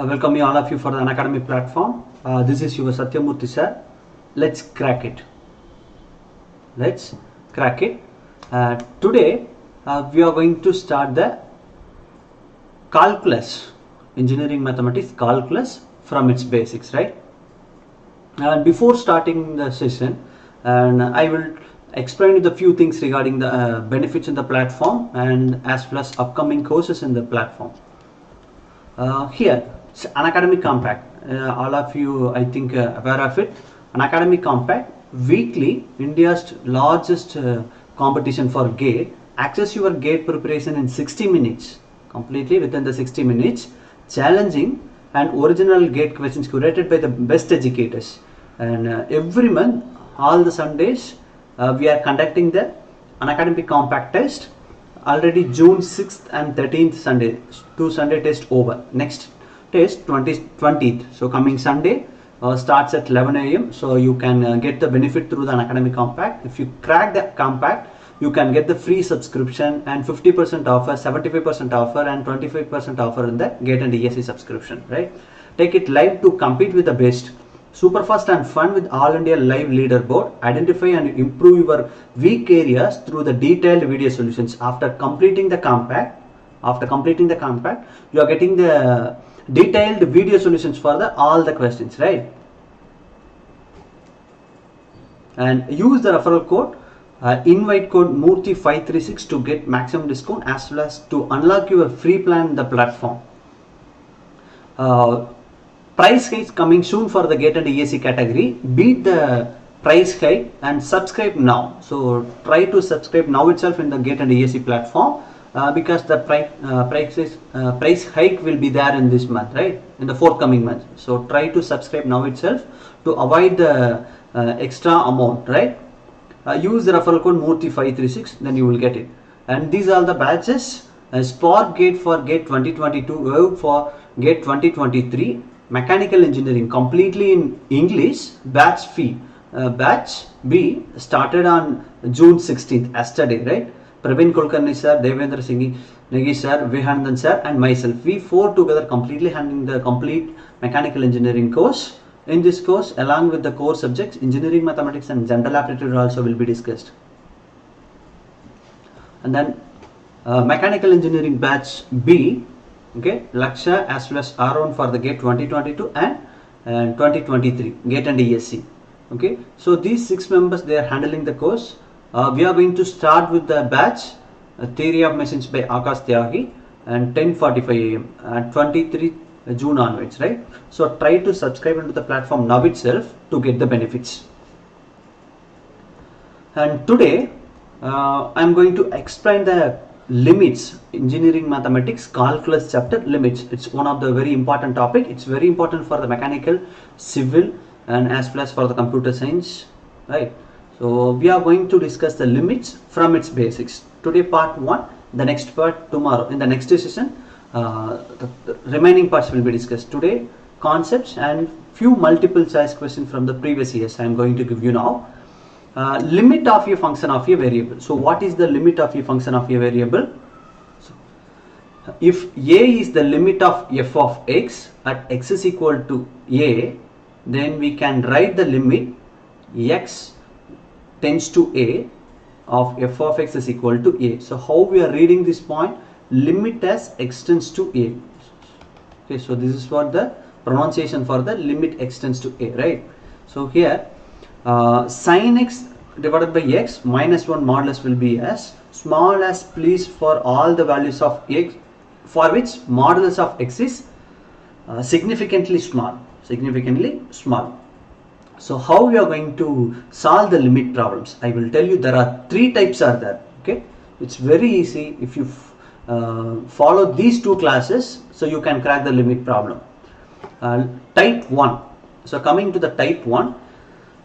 Welcome you all of you for the Unacademy platform. This is your Sathyamoorthy sir. Let's crack it. Let's crack it. Today we are going to start the calculus, engineering mathematics calculus from its basics, right? And before starting the session, and I will explain you the few things regarding the benefits in the platform and as well as upcoming courses in the platform. Here, it's Unacademy Compact. All of you, I think, aware of it. Unacademy Compact, weekly, India's largest competition for GATE. Access your GATE preparation in 60 minutes, completely within the 60 minutes. Challenging and original GATE questions curated by the best educators. And every month, all the Sundays, we are conducting the Unacademy Compact test. Already June 6th and 13th Sunday, 2 Sunday test over. Next test 20th. So coming Sunday starts at 11 AM. So you can get the benefit through the Unacademy Compact. If you crack the Compact, you can get the free subscription and 50% offer, 75% offer and 25% offer in the GATE and ESE subscription, right? Take it live to compete with the best. Super fast and fun with All India live leaderboard. Identify and improve your weak areas through the detailed video solutions. After completing the compact, you are getting the detailed video solutions for all the questions, right? And use the referral code invite code Moorthy536 to get maximum discount as well as to unlock your free plan in the platform. Price hike coming soon for the GATE and ESE category. Beat the price hike and subscribe now. So try to subscribe now itself in the GATE and ESE platform because the price hike will be there in this month, right? In the forthcoming month. So try to subscribe now itself to avoid the extra amount, right? Use the referral code Moorthy536, then you will get it. And these are the batches. Spark Gate for GATE 2022, Web for GATE 2023. Mechanical engineering completely in English. Batch B started on June 16th, yesterday, right? Praveen Kulkarni sir, Devendra Singh Negi sir, Vihanandan sir and myself, we four together completely handling the complete mechanical engineering course. In this course, along with the core subjects, engineering mathematics and general aptitude also will be discussed. And then mechanical engineering batch B, okay, Laksha as well as Aaron for the GATE 2022 and 2023 GATE and ESE. Okay, so these 6 members, they are handling the course. We are going to start with the batch Theory of Machines by Akash Tyagi and 10:45 AM and 23 June onwards, right? So try to subscribe into the platform now itself to get the benefits. And today I am going to explain the limits, engineering mathematics calculus chapter limits. It's one of the very important topic. It's very important for the mechanical, civil and as well as for the computer science, right? So we are going to discuss the limits from its basics. Today part 1, the next part tomorrow. In the next session, the remaining parts will be discussed. Today concepts and few multiple choice questions from the previous years I am going to give you now. Limit of a function of a variable. So what is the limit of a function of a variable? So if a is the limit of f of x at x is equal to a, then we can write the limit x tends to a of f of x is equal to a. So how we are reading this point? Limit as x tends to a. Okay, so this is for the pronunciation for the limit x tends to a, right? So here sin x divided by x minus 1 modulus will be as small as please for all the values of x for which modulus of x is significantly small. So how we are going to solve the limit problems? I will tell you there are 3 types are there. Okay, it's very easy if you follow these 2 classes, so you can crack the limit problem. Type 1. So coming to the type 1,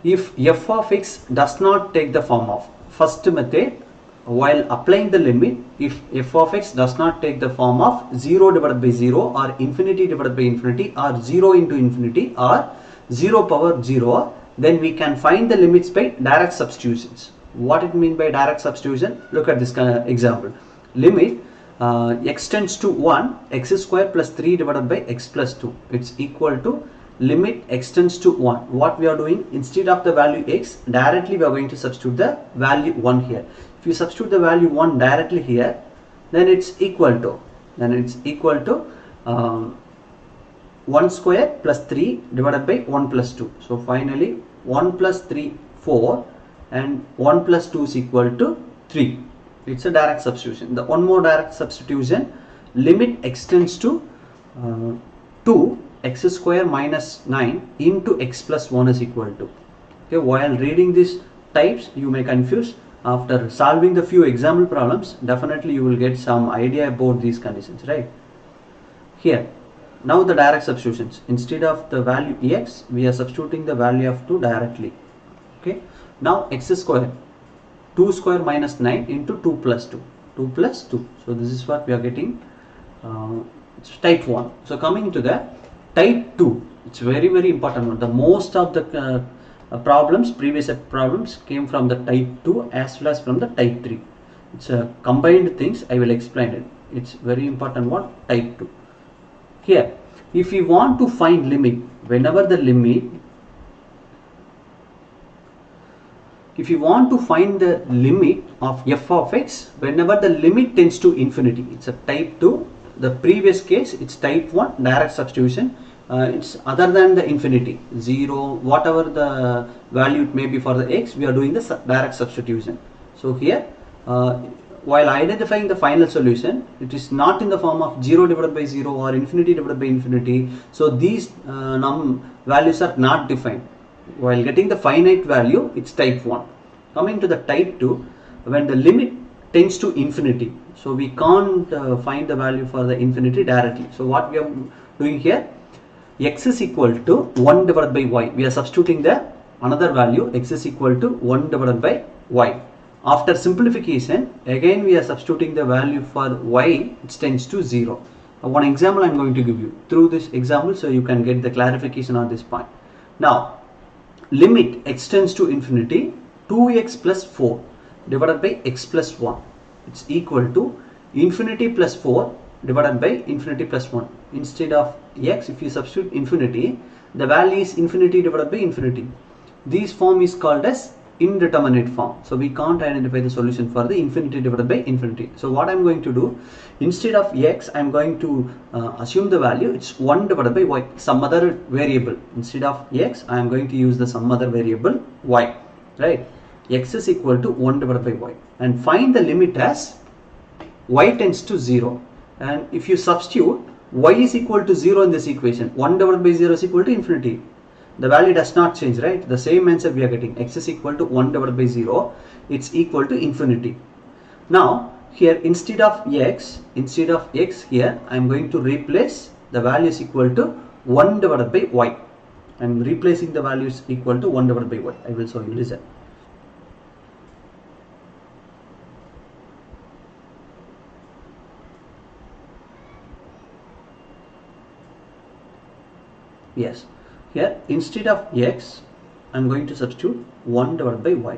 if f of x does not take the form of first method, while applying the limit, if f of x does not take the form of 0 divided by 0 or infinity divided by infinity or 0 into infinity or 0 power 0, then we can find the limits by direct substitutions. What it mean by direct substitution? Look at this kind of example. Limit x tends to 1, x square plus 3 divided by x plus 2. It's equal to limit x tends to 1. What we are doing, instead of the value x, directly we are going to substitute the value 1 here. If you substitute the value 1 directly here, then it's equal to 1 square plus 3 divided by 1 plus 2. So finally 1 plus 3 4 and 1 plus 2 is equal to 3. It's a direct substitution. The one more direct substitution, limit x tends to 2, x square minus 9 into x plus 1 is equal to. Okay, while reading these types you may confuse. After solving the few example problems, definitely you will get some idea about these conditions, right? Here, now the direct substitutions. Instead of the value x, we are substituting the value of 2 directly. Okay, now x square, 2 square minus 9 into 2 plus 2. 2 plus 2. So this is what we are getting. It's type 1. So coming to the type 2, it's very important one. The most of the previous problems came from the type 2 as well as from the type 3. It's a combined things. I will explain it. It's very important one, type 2. Here, if we want to find limit, whenever the limit, if you want to find the limit of f of x, whenever the limit tends to infinity, it's a type 2. The previous case, it's type 1, direct substitution. It's other than the infinity, 0, whatever the value it may be for the x, we are doing the direct substitution. So here, while identifying the final solution, it is not in the form of 0 divided by 0 or infinity divided by infinity. So these values are not defined. While getting the finite value, it's type 1. Coming to the type 2, when the limit tends to infinity, so we can't find the value for the infinity directly. So what we are doing here, x is equal to 1 divided by y. We are substituting the another value, x is equal to 1 divided by y. After simplification, again we are substituting the value for y, it tends to 0. One example I am going to give you through this example, so you can get the clarification on this point. Now, limit x tends to infinity, 2x plus 4 divided by x plus 1. It's equal to infinity plus 4 divided by infinity plus 1. Instead of x, if you substitute infinity, the value is infinity divided by infinity. This form is called as indeterminate form. So we can't identify the solution for the infinity divided by infinity. So what I'm going to do, instead of x, I'm going to assume the value, it's 1 divided by y, some other variable. Instead of x, I'm going to use the some other variable y, right? X is equal to 1 divided by y, and find the limit as y tends to 0. And if you substitute y is equal to 0 in this equation, 1 divided by 0 is equal to infinity. The value does not change, right? The same answer we are getting. X is equal to 1 divided by 0. It's equal to infinity. Now, here instead of x here, I am going to replace the value is equal to 1 divided by y. I am replacing the value is equal to 1 divided by y. I will show you. Listen. Yes, here instead of x, I am going to substitute 1 divided by y.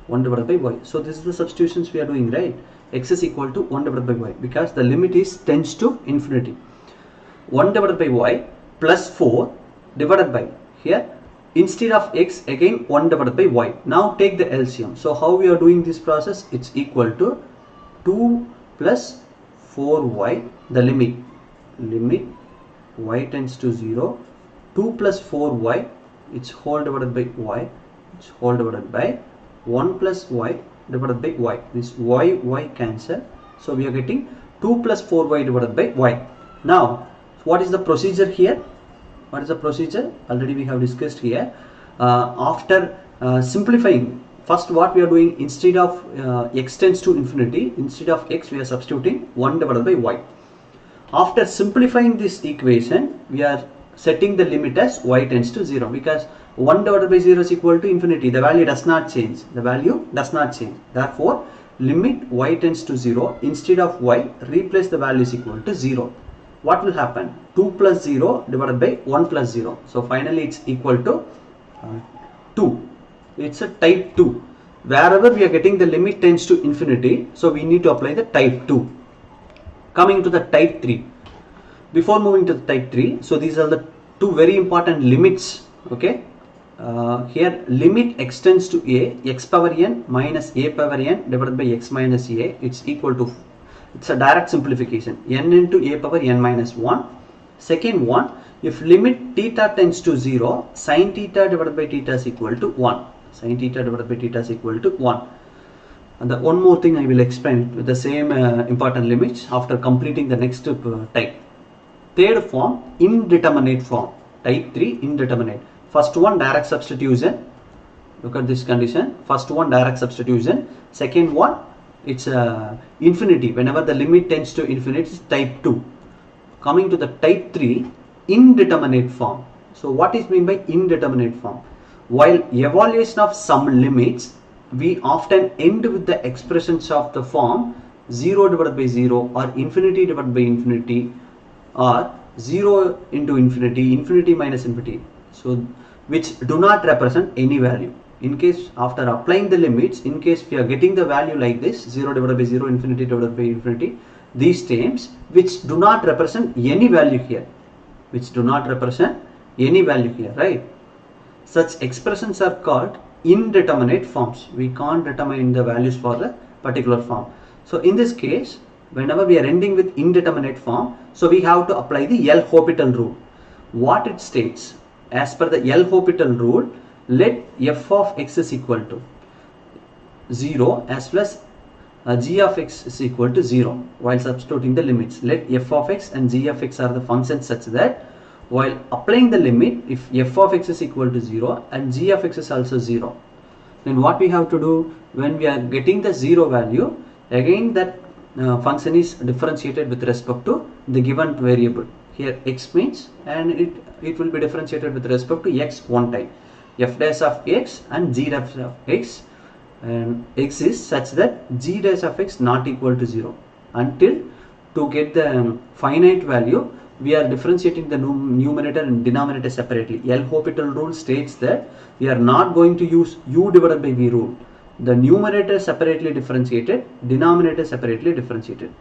1 divided by y. So this is the substitutions we are doing, right? X is equal to 1 divided by y because the limit is tends to infinity. 1 divided by y plus 4 divided by, here instead of x, again 1 divided by y. Now take the LCM. So how we are doing this process? It's equal to 2 plus 4y, the limit y tends to 0, 2 plus 4y, it's whole divided by y, it's whole divided by 1 plus y divided by y. This y cancel. So we are getting 2 plus 4y divided by y. Now, what is the procedure here? What is the procedure? Already we have discussed here. After simplifying, first what we are doing, instead of x tends to infinity, instead of x we are substituting 1 divided by y. After simplifying this equation, we are setting the limit as y tends to 0 because 1 divided by 0 is equal to infinity. The value does not change. The value does not change. Therefore, limit y tends to 0. Instead of y, replace the value is equal to 0. What will happen? 2 plus 0 divided by 1 plus 0. So finally it's equal to 2. It's a type 2. Wherever we are getting the limit tends to infinity, so we need to apply the type 2. Coming to the type 3. Before moving to the type 3, so these are the two very important limits. Okay, here limit extends to a, x power n minus a power n divided by x minus a. It's equal to, it's a direct simplification, n into a power n minus 1. Second one, if limit theta tends to 0, sin theta divided by theta is equal to 1. Sin theta divided by theta is equal to 1. And the one more thing I will explain with the same important limits after completing the next type. Third form, indeterminate form. Type 3, indeterminate. First one, direct substitution. Look at this condition. First one, direct substitution. Second one, it's infinity. Whenever the limit tends to infinity, it's type 2. Coming to the type 3, indeterminate form. So what is meant by indeterminate form? While evaluation of some limits, we often end with the expressions of the form 0 divided by 0 or infinity divided by infinity or 0 into infinity, infinity minus infinity. So which do not represent any value. In case after applying the limits, in case we are getting the value like this, 0 divided by 0, infinity divided by infinity, these terms which do not represent any value here, right? Such expressions are called indeterminate forms. We can't determine the values for the particular form. So in this case, whenever we are ending with indeterminate form, so we have to apply the L'Hopital rule. What it states, as per the L'Hopital rule, let f of x is equal to 0 as well as g of x is equal to 0 while substituting the limits. Let f of x and g of x are the functions such that while applying the limit, if f of x is equal to 0 and g of x is also 0, then what we have to do when we are getting the 0 value, again that function is differentiated with respect to the given variable. Here x means, and it will be differentiated with respect to x one time. F dash of x and g dash of x, and x is such that g dash of x not equal to 0 until to get the finite value. We are differentiating the numerator and denominator separately. L'Hopital rule states that we are not going to use u divided by v rule. The numerator separately differentiated, denominator separately differentiated.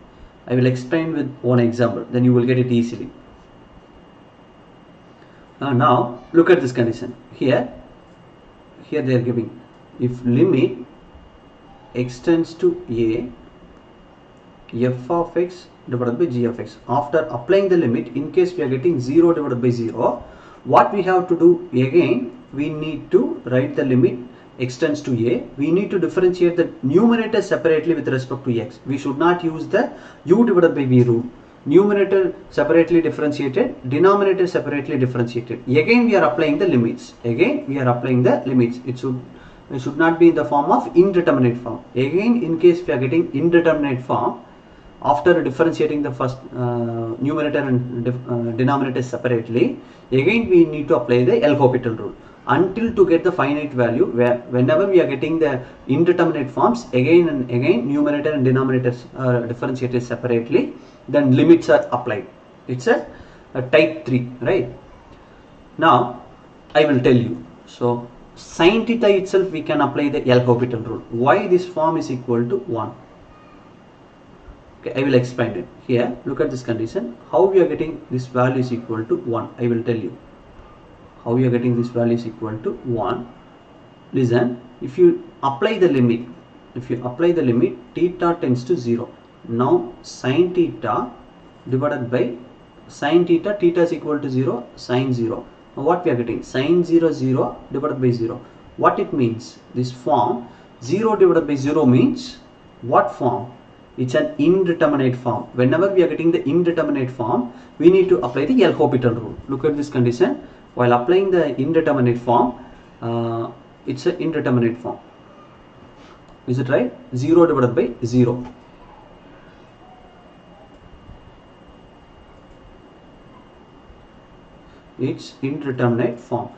I will explain with one example, then you will get it easily. Now look at this condition. Here they are giving, if limit x tends to a, f of x divided by g of x. After applying the limit, in case we are getting 0 divided by 0, what we have to do again, we need to write the limit x tends to a. We need to differentiate the numerator separately with respect to x. We should not use the u divided by v rule. Numerator separately differentiated, denominator separately differentiated. Again we are applying the limits. It should not be in the form of indeterminate form. Again, in case we are getting indeterminate form, after differentiating the first numerator and denominator separately, again we need to apply the L'Hopital rule until to get the finite value. Where whenever we are getting the indeterminate forms, again and again numerator and denominators are differentiated separately, then limits are applied. It's a type 3, right? Now I will tell you. So sin theta itself we can apply the L'Hopital rule. Why this form is equal to 1? I will explain it. Here look at this condition, how we are getting this value is equal to 1. I will tell you how we are getting this value is equal to 1. Listen, if you apply the limit, theta tends to 0. Now sin theta divided by sin theta, theta is equal to 0, sin 0. Now what we are getting, sin 0 0 divided by 0. What it means, this form 0 divided by 0 means what form? It's an indeterminate form. Whenever we are getting the indeterminate form, we need to apply the L'Hopital rule. Look at this condition. While applying the indeterminate form, it's an indeterminate form. Is it right? 0 divided by 0. It's indeterminate form.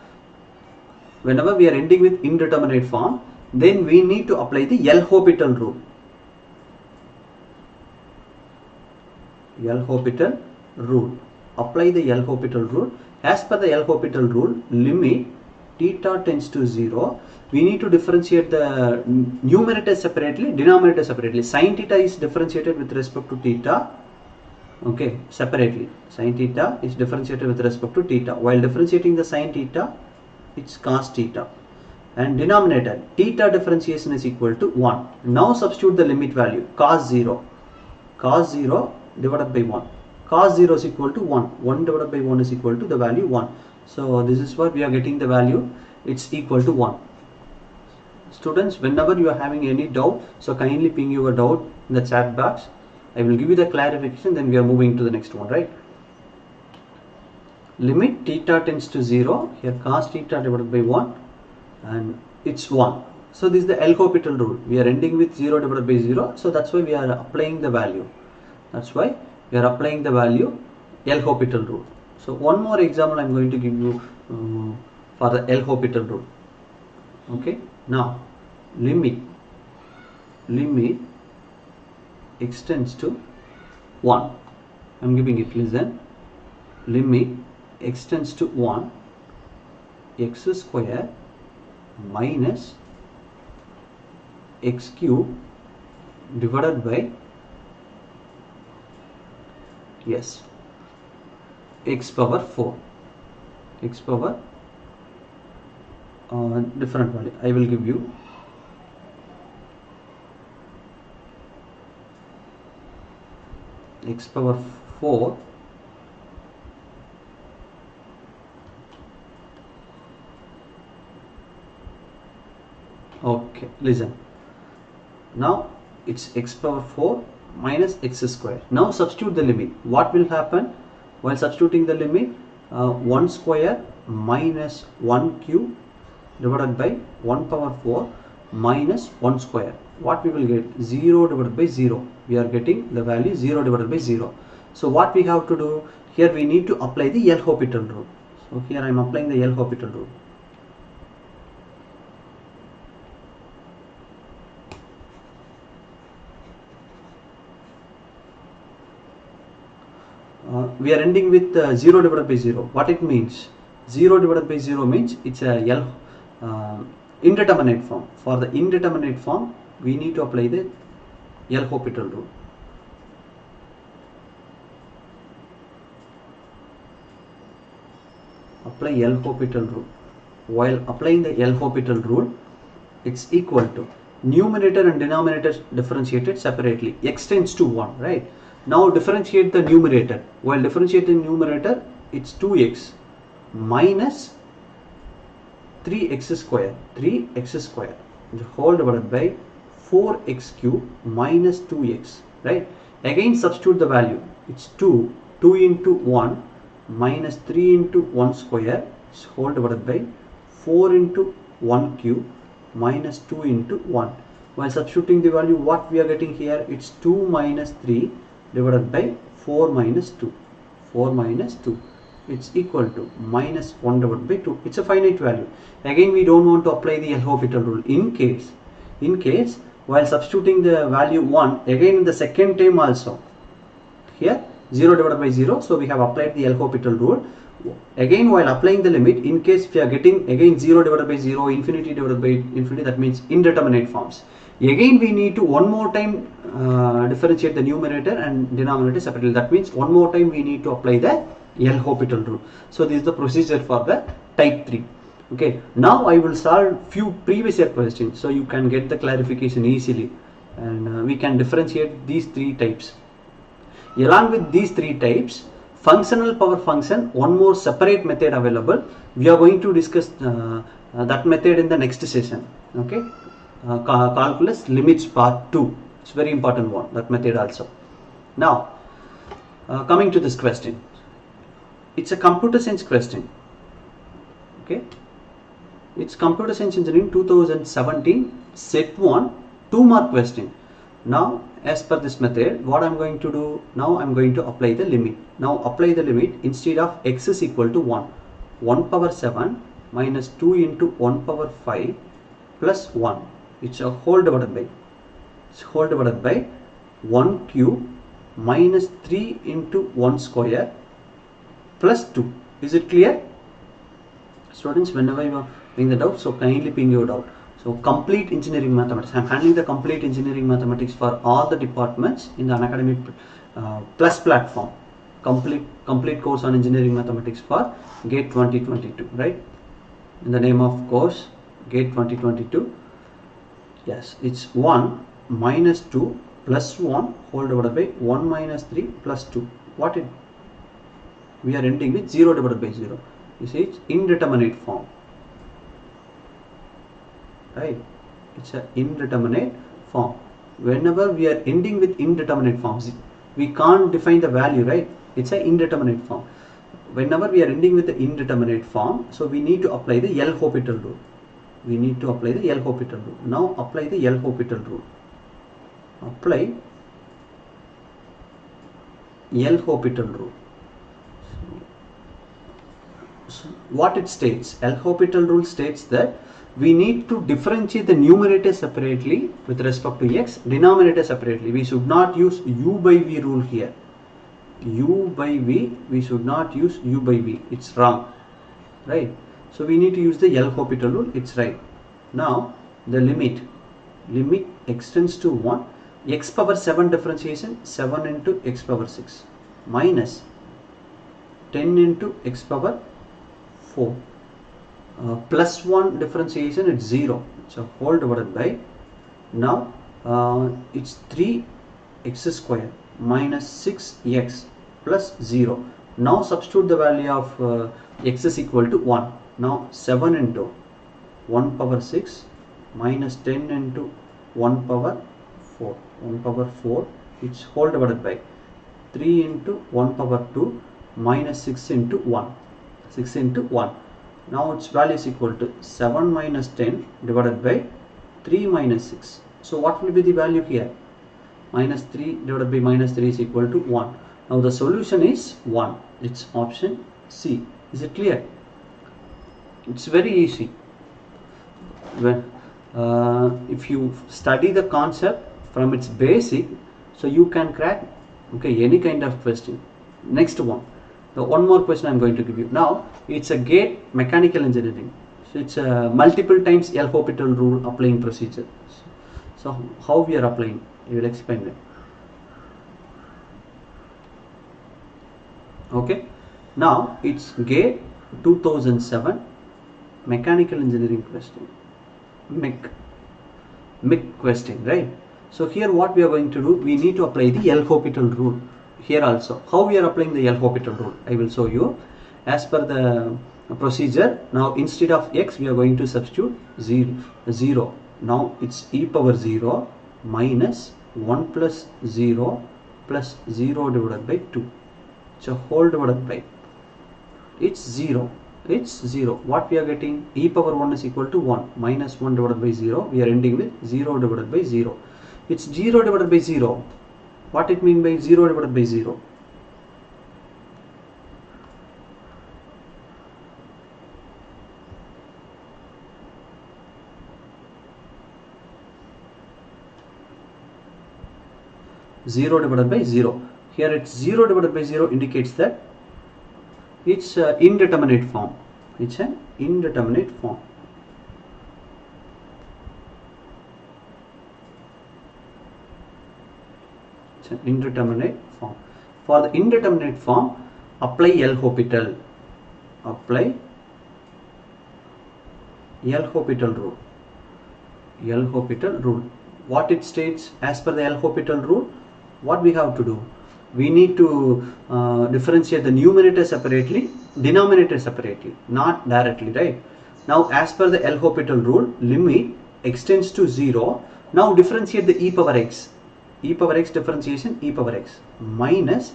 Whenever we are ending with indeterminate form, then we need to apply the L'Hopital rule. L'Hopital rule. Apply the L'Hopital rule. As per the L'Hopital rule, limit theta tends to 0. We need to differentiate the numerator separately, denominator separately. Sin theta is differentiated with respect to theta. Okay, separately. Sin theta is differentiated with respect to theta. While differentiating the sin theta, it's cos theta. And denominator, theta differentiation is equal to 1. Now substitute the limit value, cos 0. Cos 0 divided by 1. Cos 0 is equal to 1. 1 divided by 1 is equal to the value 1. So this is what we are getting the value. It's equal to 1. Students, whenever you are having any doubt, so kindly ping your doubt in the chat box. I will give you the clarification, then we are moving to the next one, right? Limit theta tends to 0. Here cos theta divided by 1 and it's 1. So this is the L'Hopital rule. We are ending with 0 divided by 0. So that's why we are applying the value. That's why we are applying the value L'Hopital rule. So one more example I am going to give you for the L'Hopital rule. Okay. Now limit extends to 1. I am giving it, listen. Limit extends to 1, x square minus x cube divided by x power 4, x power different value. I will give you x power 4 okay, listen. Now it's x power 4 minus x square. Now substitute the limit. What will happen while substituting the limit? 1 square minus 1 cube divided by 1 power 4 minus 1 square. What we will get? 0 divided by 0. We are getting the value 0 divided by 0. So what we have to do here, we need to apply the L'Hopital rule. So here I am applying the L'Hopital rule. We are ending with 0 divided by 0. What it means? 0 divided by 0 means it's a indeterminate form. For the indeterminate form, we need to apply the L'Hopital rule. Apply L'Hopital rule. While applying the L'Hopital rule, it's equal to numerator and denominator differentiated separately. X tends to 1, right? Now differentiate the numerator. While differentiating numerator, it's 2x minus 3x square, the whole divided by 4x cube minus 2x, right? Again substitute the value. It's 2 into 1 minus 3 into 1 square is whole divided by 4 into 1 cube minus 2 into 1. While substituting the value, what we are getting here? It's 2 minus 3 divided by 4 minus 2. 4 minus 2. It's equal to minus 1 divided by 2. It's a finite value. Again, we don't want to apply the L'Hopital rule. In case, while substituting the value 1, again in the second term also, here 0 divided by 0. So we have applied the L'Hopital rule. Again, while applying the limit, in case we are getting again 0 divided by 0, infinity divided by infinity, that means indeterminate forms. Again, we need to one more time differentiate the numerator and denominator separately. That means one more time we need to apply the L'Hopital rule. So this is the procedure for the type 3. Okay, now I will solve few previous year questions so you can get the clarification easily, and we can differentiate these 3 types. Along with these 3 types, functional power function, one more separate method available. We are going to discuss that method in the next session. Okay, calculus limits part 2. It's very important one, that method also. Now coming to this question, it's a computer science question. Okay, it's computer science engineering 2017 set 1 2-mark question. Now as per this method, what I'm going to do now, I'm going to apply the limit. Now apply the limit. Instead of x is equal to 1 power 7 minus 2 into 1 power 5 plus 1, it's a whole divided by 1 cube minus 3 into 1 square plus 2. Is it clear? Students, whenever you are having the doubt, so kindly ping your doubt. So complete engineering mathematics, I am handling the complete engineering mathematics for all the departments in the Unacademy Plus platform. Complete course on engineering mathematics for GATE 2022, right? In the name of course GATE 2022. Yes, it's 1 minus 2 plus 1 whole divided by 1 minus 3 plus 2. What it? We are ending with 0 divided by 0. You see, it's indeterminate form. Right? It's an indeterminate form. Whenever we are ending with indeterminate forms, we can't define the value, right? It's an indeterminate form. Whenever we are ending with the indeterminate form, so we need to apply the L'Hopital rule. We need to apply the L'Hopital rule. Now apply the L'Hopital rule. Apply L'Hopital rule. So what it states? L'Hopital rule states that we need to differentiate the numerator separately with respect to x, denominator separately. We should not use u by v rule here. U by v, we should not use u by v. It's wrong, right? So we need to use the L'Hopital rule. It's right. Now the limit extends to 1. X power 7 differentiation, 7 into x power 6 minus 10 into x power 4. Plus 1 differentiation, it's 0. So whole divided by, now it's 3x square minus 6x plus 0. Now substitute the value of x is equal to 1. Now 7 into 1 power 6 minus 10 into 1 power 4. 1 power 4, it's whole divided by 3 into 1 power 2 minus 6 into 1. 6 into 1. Now its value is equal to 7 minus 10 divided by 3 minus 6. So what will be the value here? Minus 3 divided by minus 3 is equal to 1. Now the solution is 1. It's option C. Is it clear? It's very easy. When if you study the concept from its basic, so you can crack any kind of question. Next one. The one more question I'm going to give you. Now it's a GATE mechanical engineering. So it's a multiple times L'Hopital rule applying procedure. So how we are applying? I will explain it. Okay. Now it's GATE 2007 mechanical engineering question. MEC question, right? So here what we are going to do, we need to apply the L'Hopital rule. Here also, how we are applying the L'Hopital rule, I will show you. As per the procedure, now instead of x, we are going to substitute 0. Now it's e power 0 minus 1 plus 0 plus 0 divided by 2. So whole divided by, it's 0. It's 0. What we are getting? E power 1 is equal to 1 minus 1 divided by 0. We are ending with 0 divided by 0. It's 0 divided by 0. What it mean by 0 divided by 0? Zero divided by 0. Here it's 0 divided by 0 indicates that it's indeterminate form. It's an indeterminate form. It's an indeterminate form. For the indeterminate form, apply L'Hopital. Apply L'Hopital rule. L'Hopital rule. What it states as per the L'Hopital rule? What we have to do? We need to differentiate the numerator separately, denominator separately, not directly, right? Now as per the L'Hopital rule, limit extends to 0. Now differentiate the e power x. E power x differentiation, e power x minus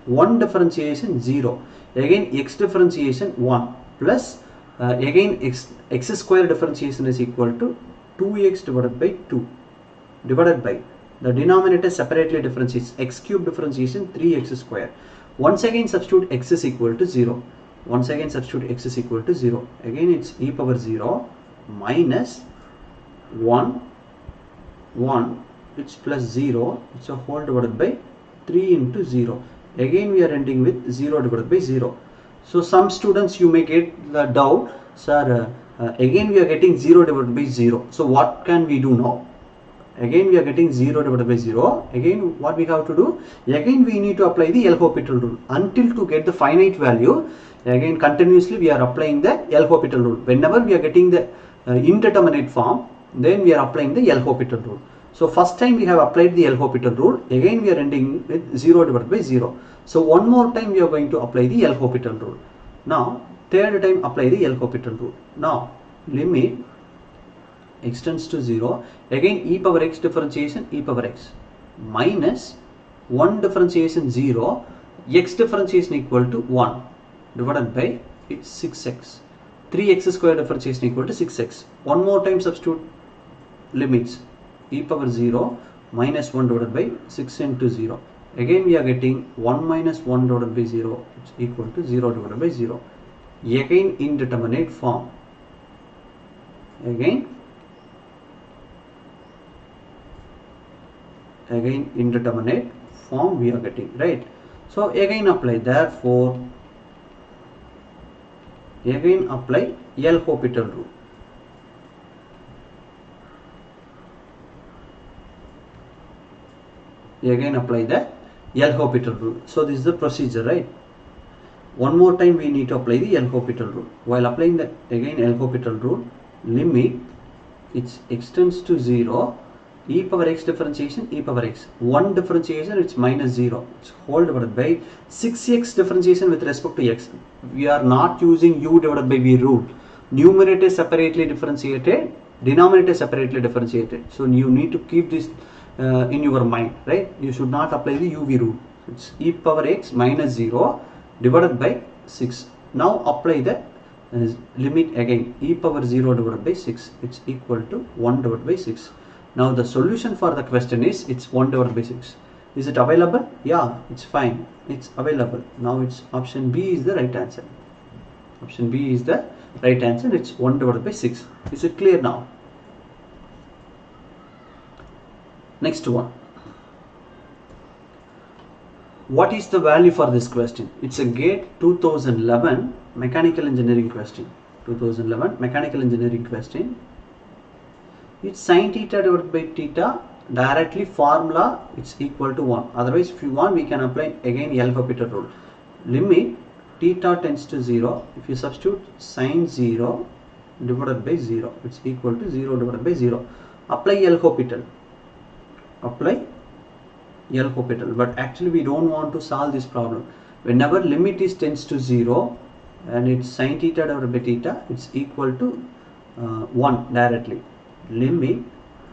1 differentiation 0. Again x differentiation 1 plus again x square differentiation is equal to 2x divided by 2 divided by the denominator separately differentiates x cube differentiation 3x square. Once again substitute x is equal to 0. Once again substitute x is equal to 0. Again it's e power 0 minus 1 it's plus 0. It's a whole divided by 3 into 0. Again we are ending with 0 divided by 0. So some students you may get the doubt, sir, Again we are getting 0 divided by 0. So what can we do now? Again we are getting 0 divided by 0. Again what we have to do? Again we need to apply the L'Hopital rule. Until to get the finite value, again continuously we are applying the L'Hopital rule. Whenever we are getting the indeterminate form, then we are applying the L'Hopital rule. So first time we have applied the L'Hopital rule. Again we are ending with 0 divided by 0. So one more time we are going to apply the L'Hopital rule. Now third time apply the L'Hopital rule. Now limit extends to 0. Again e power x differentiation e power x minus 1 differentiation 0, x differentiation equal to 1 divided by it's 6x. 3x square differentiation equal to 6x. One more time substitute limits e power 0 minus 1 divided by 6 into 0. Again we are getting 1 minus 1 divided by 0, it's equal to 0 divided by 0. Again indeterminate form. Again indeterminate form we are getting, right? So again apply, therefore again apply L'Hopital rule. Again apply the L'Hopital rule. So this is the procedure, right? One more time we need to apply the L'Hopital rule. While applying the again L'Hopital rule, limit it extends to 0, e power x differentiation e power x, 1 differentiation it's minus 0, it's whole divided by 6x differentiation with respect to x. We are not using u divided by v rule. Numerator separately differentiated, denominator separately differentiated. So you need to keep this in your mind, right? You should not apply the uv rule. It's e power x minus 0 divided by 6. Now apply the limit again, e power 0 divided by 6, it's equal to 1 divided by 6. Now the solution for the question is it's 1 divided by 6. Is it available? Yeah, it's fine. It's available. Now it's option B is the right answer. Option B is the right answer. It's 1 divided by 6. Is it clear now? Next one. What is the value for this question? It's a GATE 2011 mechanical engineering question. 2011 mechanical engineering question. It's sin theta divided by theta, directly formula it's equal to 1. Otherwise if you want we can apply again L'Hopital rule. Limit theta tends to 0, if you substitute sin 0 divided by 0, it's equal to 0 divided by 0. Apply L'Hopital. Apply L'Hopital, but actually we don't want to solve this problem. Whenever limit is tends to 0 and it's sin theta divided by theta, it's equal to 1 directly. Limit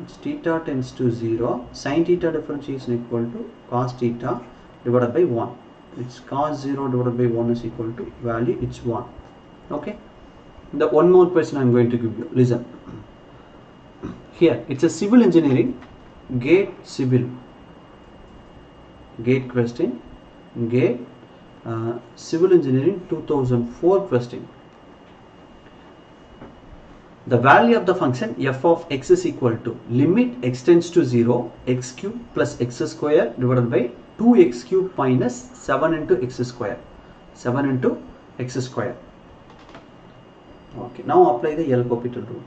it's theta tends to 0, sin theta differentiation equal to cos theta divided by 1. It's cos 0 divided by 1 is equal to value, it's 1. Okay. The one more question I'm going to give you. Listen. Here it's a civil engineering GATE civil. GATE question. GATE civil engineering 2004 question. The value of the function f of x is equal to limit extends to 0, x cube plus x square divided by 2x cube minus 7 into x square. 7 into x square. Okay, now apply the L'Hopital rule.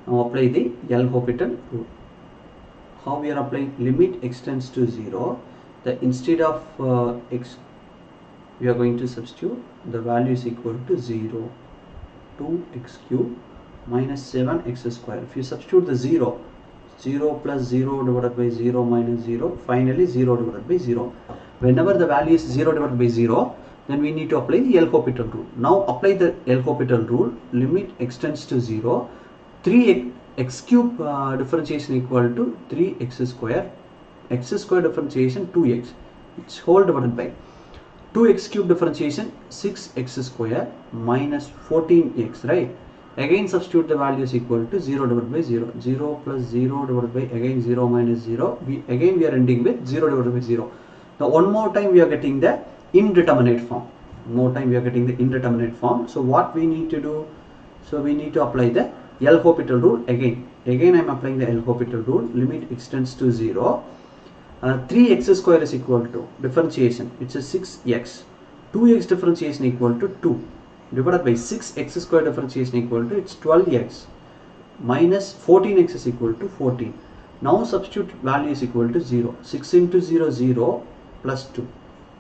Now apply the L'Hopital rule. How we are applying? Limit extends to 0. The instead of x, we are going to substitute the value is equal to 0, 2x cube minus 7x square. If you substitute the 0, 0 plus 0 divided by 0 minus 0, finally 0 divided by 0. Whenever the value is 0 divided by 0, then we need to apply the L'Hopital rule. Now apply the L'Hopital rule. Limit extends to 0, 3x cube differentiation equal to 3x square, x square differentiation 2x, it's whole divided by 2x cube differentiation 6x square minus 14x, right? Again substitute the value is equal to 0 divided by 0, 0 plus 0 divided by again 0 minus 0, we are ending with 0 divided by 0. Now one more time we are getting the indeterminate form. More time we are getting the indeterminate form. So what we need to do? So we need to apply the L'Hopital rule again. Again I am applying the L'Hopital rule. Limit extends to 0. 3x square is equal to differentiation. It's a 6x. 2x differentiation equal to 2. divided by 6x square differentiation equal to, it's 12x minus 14x is equal to 14. Now substitute value is equal to 0. 6 into 0, 0 plus 2.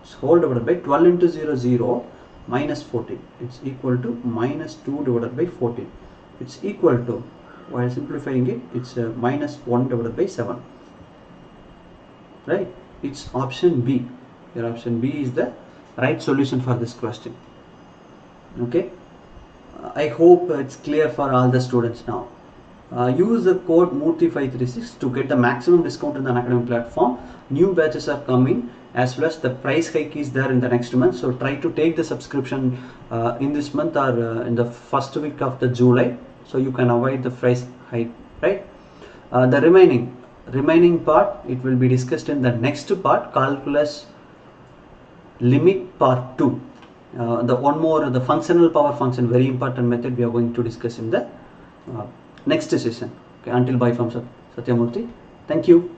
So whole divided by 12 into 0, 0 minus 14. It's equal to minus 2 divided by 14. It's equal to, while simplifying it, it's minus 1 divided by 7. Right? It's option B. Your option B is the right solution for this question. Okay? I hope it's clear for all the students now. Use the code Moorthy536 to get the maximum discount in the Unacademy platform. New batches are coming, as well as the price hike is there in the next month. So try to take the subscription in this month or in the first week of the July, so you can avoid the price hike, right? The remaining part, it will be discussed in the next part, calculus limit part 2. The one more, the functional power function, very important method, we are going to discuss in the next session. Okay, until bye from Sathyamoorthy. Thank you.